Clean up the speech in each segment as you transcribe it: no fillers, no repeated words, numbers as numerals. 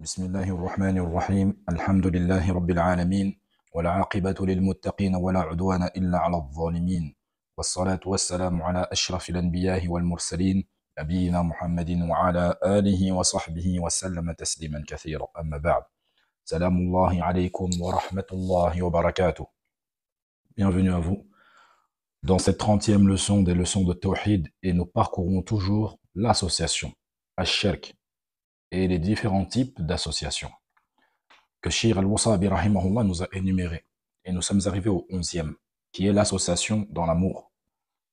بسم الله الرحمن الرحيم الحمد لله رب العالمين والعاقبة للمتقين ولا عدوان إلا على الظالمين والصلاة والسلام على أشرف الأنبياء والمرسلين نبينا محمد وعلى آله وصحبه وسلم تسليما كثيرا أما بعد سلام الله عليكم ورحمة الله وبركاته. Bienvenue à vous dans cette 30e leçon des leçons de Tawhid et nous parcourons toujours l'association, Ash-Shirk, et les différents types d'associations que Shir al-Wasabi rahimahullah nous a énumérés. Et nous sommes arrivés au 11e, qui est l'association dans l'amour.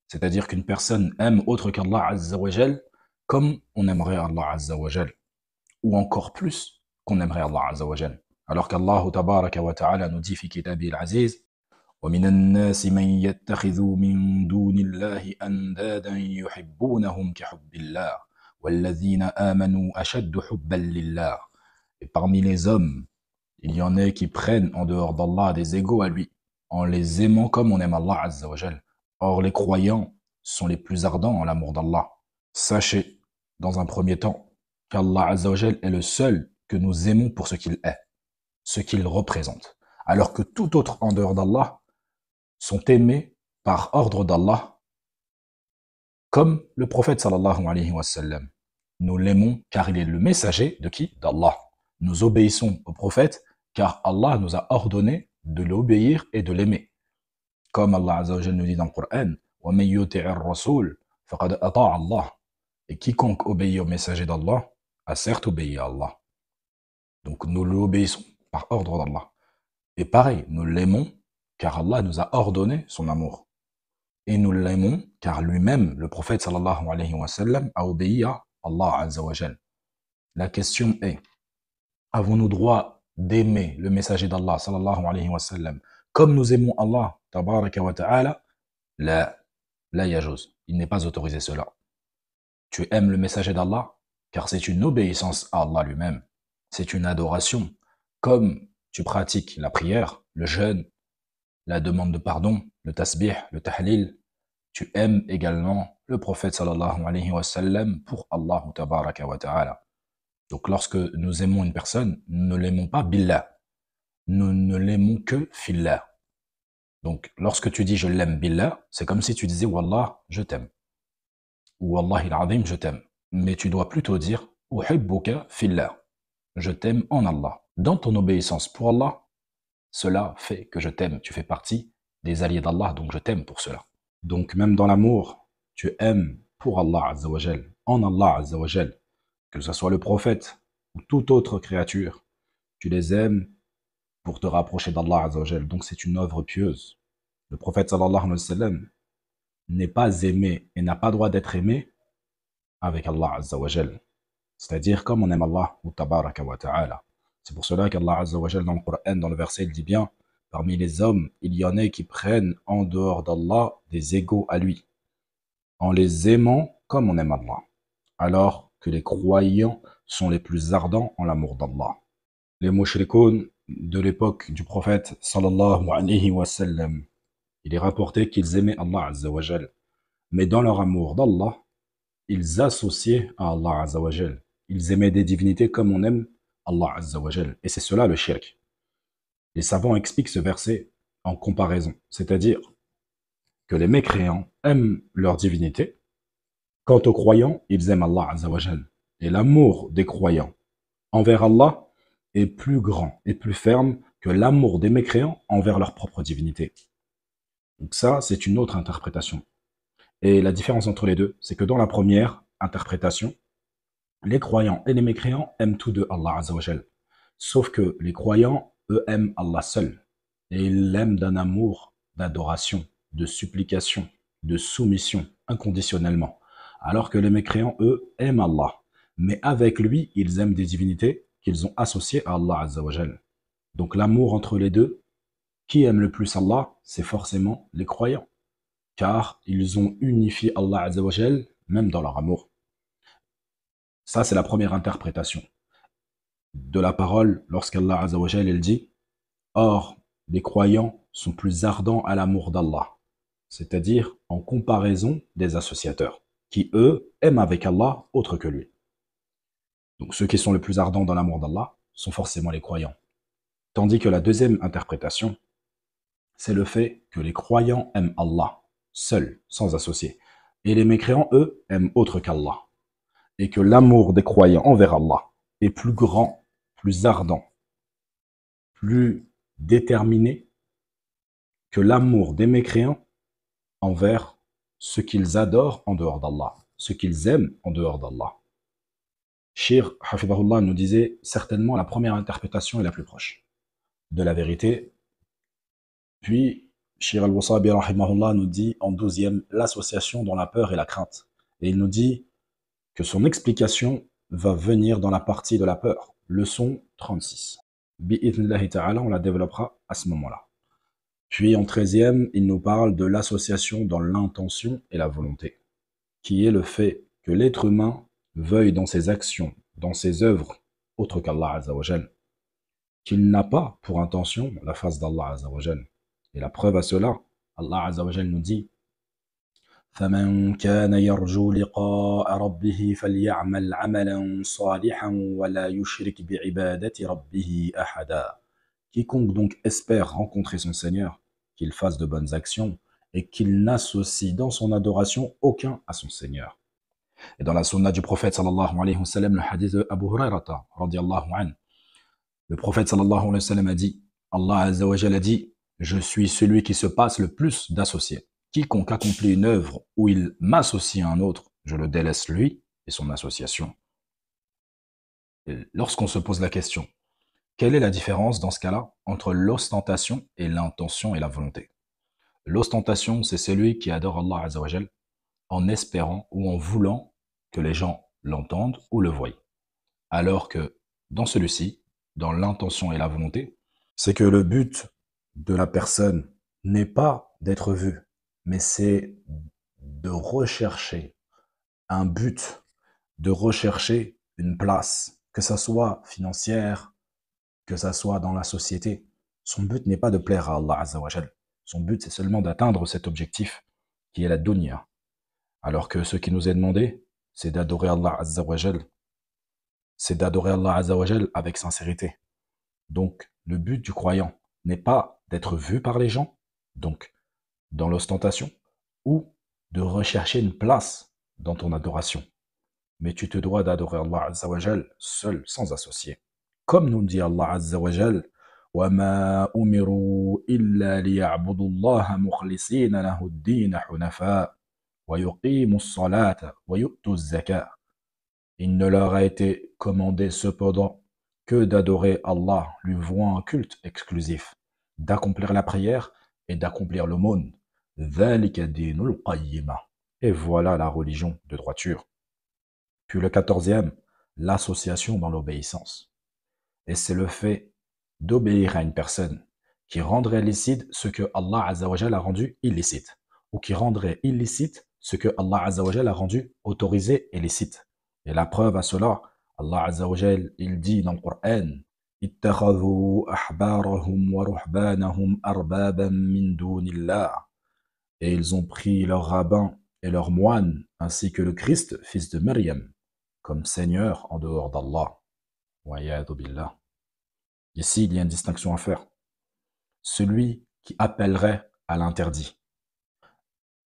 C'est-à-dire qu'une personne aime autre qu'Allah Azza wa Jal comme on aimerait Allah Azza wa Jal, ou encore plus qu'on aimerait Allah Azza wa Jal. Alors qu'Allah tabaraka wa ta'ala nous dit fi kitabi al-aziz وَمِنَ النَّاسِ مَنْ يَتَّخِذُ مِنْ دُونِ اللَّهِ أَنْدَادًا يُحِبُّونَهُمْ كَحُبِّ اللَّهِ وَالَّذِينَ آمَنُوا أَشَدُّ حُبًّا لِلَّهِ. Et parmi les hommes, il y en a qui prennent en dehors d'Allah des égaux à lui, en les aimant comme on aime Allah Azza wa Jal. Or, les croyants sont les plus ardents en l'amour d'Allah. Sachez, dans un premier temps, qu'Allah Azza wa Jal est le seul que nous aimons pour ce qu'il est, ce qu'il représente. Alors que tout autre en dehors d'Allah sont aimés par ordre d'Allah, comme le prophète sallallahu alayhi wa sallam. Nous l'aimons car il est le messager de qui? D'Allah. Nous obéissons au prophète car Allah nous a ordonné de l'obéir et de l'aimer. Comme Allah Azza wa Jalla nous dit dans le Coran, وَمَن يُطِعِ الرَّسُولَ فَقَدْ أَطَاعَ اللَّهَ. Et quiconque obéit au messager d'Allah a certes obéi à Allah. Donc nous l'obéissons par ordre d'Allah. Et pareil, nous l'aimons car Allah nous a ordonné son amour. Et nous l'aimons car lui-même, le prophète sallallahu alayhi wa sallam, a obéi à Allah Azza wa Jalla. La question est, avons-nous droit d'aimer le messager d'Allah sallallahu alayhi wa sallam comme nous aimons Allah tabaraka wa ta'ala? La yajuz. Il n'est pas autorisé cela. Tu aimes le messager d'Allah car c'est une obéissance à Allah lui-même. C'est une adoration. Comme tu pratiques la prière, le jeûne, la demande de pardon, le tasbih, le tahlil, tu aimes également le prophète sallallahu alayhi wa sallam pour Allah tabaraka wa ta'ala. Donc lorsque nous aimons une personne, nous ne l'aimons pas billah. Nous ne l'aimons que fillah. Donc lorsque tu dis je l'aime billah, c'est comme si tu disais wallah, je t'aime. Ou wallahi al-azim, je t'aime. Mais tu dois plutôt dire uhibbuka fillah. Je t'aime en Allah. Dans ton obéissance pour Allah, cela fait que je t'aime. Tu fais partie des alliés d'Allah, donc je t'aime pour cela. Donc même dans l'amour, tu aimes pour Allah Azza wa Jal, en Allah Azza wa Jal, que ce soit le prophète ou toute autre créature, tu les aimes pour te rapprocher d'Allah Azza wa Jal. Donc c'est une œuvre pieuse. Le prophète sallallahu alayhi wa sallam n'est pas aimé et n'a pas droit d'être aimé avec Allah Azza wa Jal. C'est-à-dire comme on aime Allah ou tabaraka wa ta'ala. C'est pour cela qu'Allah Azza wa Jal dans le Coran, dans le verset, il dit bien, parmi les hommes, il y en a qui prennent en dehors d'Allah des égaux à lui, en les aimant comme on aime Allah. Alors que les croyants sont les plus ardents en l'amour d'Allah. Les mushrikoun de l'époque du prophète sallallahu alayhi wa sallam, il est rapporté qu'ils aimaient Allah Azza wa Jal, mais dans leur amour d'Allah, ils associaient à Allah Azza wa Jal. Ils aimaient des divinités comme on aime Allah Azza wa Jal. Et c'est cela le shirk. Les savants expliquent ce verset en comparaison, c'est-à-dire que les mécréants aiment leur divinité. Quant aux croyants, ils aiment Allah Azza wa Jal. Et l'amour des croyants envers Allah est plus grand et plus ferme que l'amour des mécréants envers leur propre divinité. Donc ça, c'est une autre interprétation. Et la différence entre les deux, c'est que dans la première interprétation, les croyants et les mécréants aiment tous deux Allah Azza wa Jal. Sauf que les croyants, eux, aiment Allah seul. Et ils l'aiment d'un amour, d'adoration, de supplication, de soumission, inconditionnellement. Alors que les mécréants, eux, aiment Allah. Mais avec lui, ils aiment des divinités qu'ils ont associées à Allah Azza wa Jal. Donc l'amour entre les deux, qui aime le plus Allah, c'est forcément les croyants. Car ils ont unifié Allah Azza wa Jal, même dans leur amour. Ça, c'est la première interprétation de la parole lorsqu'Allah Azza wa Jal, il dit « Or, les croyants sont plus ardents à l'amour d'Allah », c'est-à-dire en comparaison des associateurs, qui eux aiment avec Allah autre que lui. Donc ceux qui sont le plus ardents dans l'amour d'Allah sont forcément les croyants. Tandis que la deuxième interprétation, c'est le fait que les croyants aiment Allah, seuls, sans associés. Et les mécréants, eux, aiment autre qu'Allah. Et que l'amour des croyants envers Allah est plus grand, plus ardent, plus déterminé que l'amour des mécréants envers ce qu'ils adorent en dehors d'Allah, ce qu'ils aiment en dehors d'Allah. Shir, Hafidahullah, nous disait certainement la première interprétation est la plus proche de la vérité. Puis, Shir al-Wasabi, rahimahullah, nous dit en 12e l'association dans la peur et la crainte. Et il nous dit que son explication va venir dans la partie de la peur, leçon 36. Bi'idhnillahi ta'ala, on la développera à ce moment-là. Puis en 13e, il nous parle de l'association dans l'intention et la volonté, qui est le fait que l'être humain veuille dans ses actions, dans ses œuvres, autre qu'Allah Azzawajal, qu'il n'a pas pour intention la face d'Allah Azzawajal. Et la preuve à cela, Allah Azzawajal nous dit فَمَنْ كَانَ يَرْجُو لِقَاءَ رَبِّهِ فَلْيَعْمَلْ عَمَلًا صَالِحًا وَلَا يُشْرِكْ بِعِبَادَةِ رَبِّهِ أَحَدًا. Quiconque donc espère rencontrer son Seigneur, qu'il fasse de bonnes actions et qu'il n'associe dans son adoration aucun à son Seigneur. Et dans la sunna du prophète sallallahu alayhi wa sallam, le hadith de Abu Hurairata radiyallahu anhu, le prophète sallallahu alayhi wa sallam a dit, Allah azza wa jalla a dit, je suis celui qui se passe le plus d'associés. Quiconque accomplit une œuvre où il m'associe à un autre, je le délaisse lui et son association. Et lorsqu'on se pose la question, quelle est la différence dans ce cas-là entre l'ostentation et l'intention et la volonté? L'ostentation, c'est celui qui adore Allah azza wa jalla en espérant ou en voulant que les gens l'entendent ou le voient. Alors que dans celui-ci, dans l'intention et la volonté, c'est que le but de la personne n'est pas d'être vu, mais c'est de rechercher un but, de rechercher une place, que ça soit financière, que ça soit dans la société. Son but n'est pas de plaire à Allah Azza wa Jal. Son but, c'est seulement d'atteindre cet objectif qui est la dunya. Alors que ce qui nous est demandé, c'est d'adorer Allah Azza wa Jal. C'est d'adorer Allah Azza wa Jal avec sincérité. Donc, le but du croyant n'est pas d'être vu par les gens, donc dans l'ostentation, ou de rechercher une place dans ton adoration. Mais tu te dois d'adorer Allah Azza wa Jal seul, sans associé. Comme nous dit Allah Azza wa Jal, وَمَا أُمِرُوا إِلَّا لِيَعْبُدُوا اللَّهَ مُخْلِصِينَ لَهُ الدِّينَ حُنَفَاءَ وَيُقِيمُوا الصَّلَاةَ وَيُؤْتُوا الزَّكَاةَ. Il ne leur a été commandé cependant que d'adorer Allah, lui vouant un culte exclusif, d'accomplir la prière et d'accomplir l'aumône. ذَلِكَ دِينُ الْقَيِّمَةِ. Et voilà la religion de droiture. Puis le 14e, l'association dans l'obéissance. Et c'est le fait d'obéir à une personne qui rendrait licite ce que Allah Azza wa Jal a rendu illicite, ou qui rendrait illicite ce que Allah Azza wa Jal a rendu autorisé et licite. Et la preuve à cela, Allah Azza wa Jal, il dit dans le Coran, اتخذوا أحبارهم ورهبانهم أربابا من دون الله. Et ils ont pris leurs rabbins et leurs moines, ainsi que le Christ, fils de Maryam, comme Seigneur en dehors d'Allah. Wa ya'adhu billah. Ici, il y a une distinction à faire. Celui qui appellerait à l'interdit,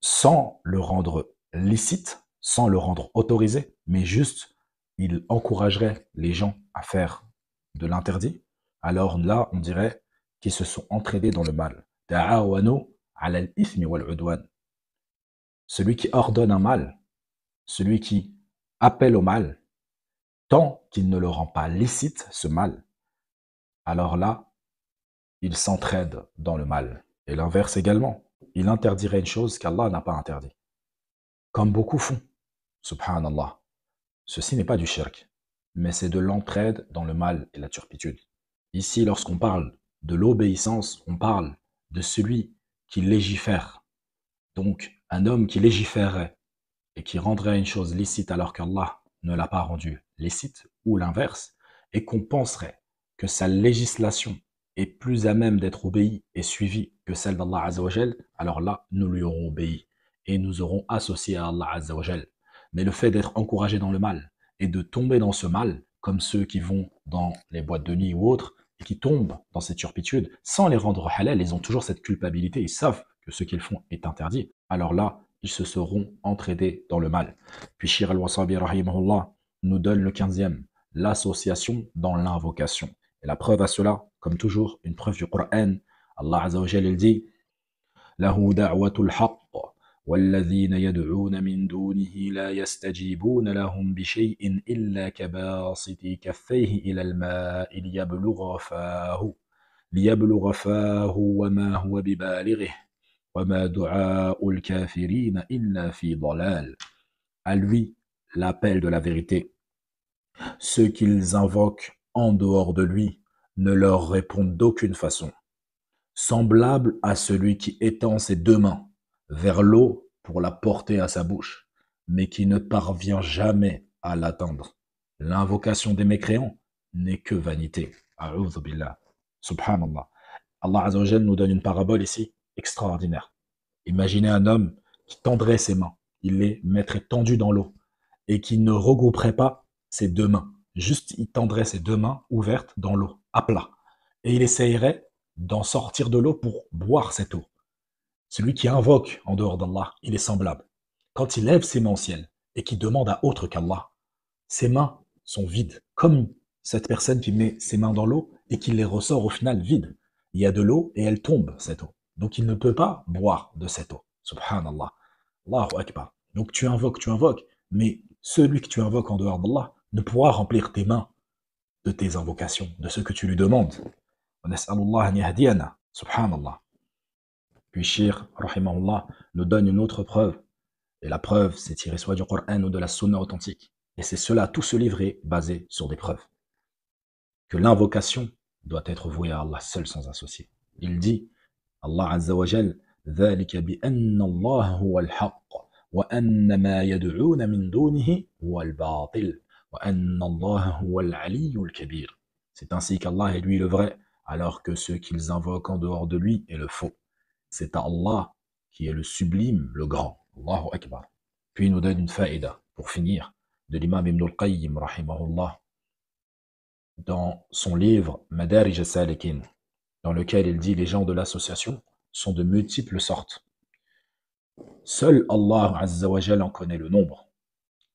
sans le rendre licite, sans le rendre autorisé, mais juste, il encouragerait les gens à faire de l'interdit, alors là, on dirait qu'ils se sont entraînés dans le mal. Ta'awanu ala al-ithmi wal-udwan. Celui qui ordonne un mal, celui qui appelle au mal, tant qu'il ne le rend pas licite, ce mal, alors là, il s'entraide dans le mal. Et l'inverse également. Il interdirait une chose qu'Allah n'a pas interdit. Comme beaucoup font. Subhanallah. Ceci n'est pas du shirk, mais c'est de l'entraide dans le mal et la turpitude. Ici, lorsqu'on parle de l'obéissance, on parle de celui qui légifère. Donc, un homme qui légiférerait et qui rendrait une chose licite alors qu'Allah ne l'a pas rendue licite, ou l'inverse, et qu'on penserait que sa législation est plus à même d'être obéie et suivie que celle d'Allah Azza wa Jal, alors là, nous lui aurons obéi et nous aurons associé à Allah Azza wa Jal. Mais le fait d'être encouragé dans le mal et de tomber dans ce mal comme ceux qui vont dans les boîtes de nuit ou autres et qui tombent dans cette turpitude, sans les rendre halal, ils ont toujours cette culpabilité, ils savent que ce qu'ils font est interdit. Alors là, ils se seront entraînés dans le mal. Puis Shir al-Wasabi, rahimahullah, nous donne le 15e, l'association dans l'invocation. Et la preuve à cela, comme toujours, une preuve du Coran. Allah Azza wa Jalla, il dit له دعوة الحق والذين يدعون من دونه لا يستجيبون لهم بشيء إلا كباسط كفيه إلى الماء ليبلغ فاه وما هو ببالغه وما دعاء الكافرين إلا في ضلال. À lui l'appel de la vérité. Ceux qu'ils invoquent en dehors de lui ne leur répondent d'aucune façon, semblable à celui qui étend ses deux mains vers l'eau pour la porter à sa bouche, mais qui ne parvient jamais à l'atteindre. L'invocation des mécréants n'est que vanité. A'udhu billah. Subhanallah. Allah Azza wa Jalla nous donne une parabole ici extraordinaire. Imaginez un homme qui tendrait ses mains, il les mettrait tendues dans l'eau et qui ne regrouperait pas ses deux mains. Juste, il tendrait ses deux mains ouvertes dans l'eau, à plat. Et il essayerait d'en sortir de l'eau pour boire cette eau. Celui qui invoque en dehors d'Allah, il est semblable. Quand il lève ses mains au ciel et qui demande à autre qu'Allah, ses mains sont vides, comme cette personne qui met ses mains dans l'eau et qui les ressort au final vides. Il y a de l'eau et elle tombe, cette eau. Donc il ne peut pas boire de cette eau. Subhanallah. Allahu Akbar. Donc tu invoques, mais celui que tu invoques en dehors d'Allah ne pourra remplir tes mains de tes invocations, de ce que tu lui demandes. Subhanallah. Puis Shir, rahimahullah, nous donne une autre preuve. Et la preuve, c'est tiré soit du Coran ou de la Sunna authentique. Et c'est cela, tout ce livre est basé sur des preuves. Que l'invocation doit être vouée à Allah seul sans associé. Il dit, Allah Azza wa Jal, ذلك بأن الله هو الحق وأن ما يدعون من دونه هو الباطل وأن الله هو العلي الكبير. C'est ainsi qu'Allah est lui le vrai, alors que ceux qu'ils invoquent en dehors de lui est le faux. C'est à Allah qui est le sublime, le grand. Allahu Akbar. Puis il nous donne une faïda, pour finir, de l'imam Ibn al-Qayyim, rahimahullah, dans son livre Madarij al-Salikin, dans lequel il dit les gens de l'association sont de multiples sortes. Seul Allah Azza wa Jal en connaît le nombre.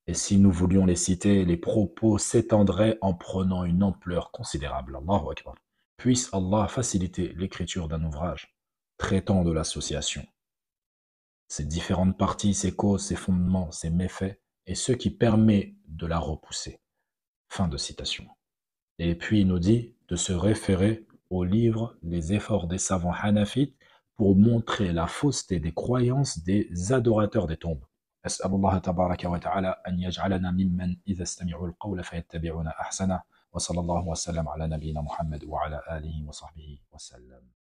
Et si nous voulions les citer, les propos s'étendraient en prenant une ampleur considérable. Allahu Akbar. Puisse Allah faciliter l'écriture d'un ouvrage traitant de l'association, ses différentes parties, ses causes, ses fondements, ses méfaits, et ce qui permet de la repousser. Fin de citation. Et puis il nous dit de se référer au livre Les efforts des savants hanafites pour montrer la fausseté des croyances des adorateurs des tombes. أسأل الله تبارك وتعالى أن يجعلنا ممن إذا استمعوا القول فيتبعون أحسنه وصلى الله وسلم على نبينا محمد وعلى آله وصحبه وسلم.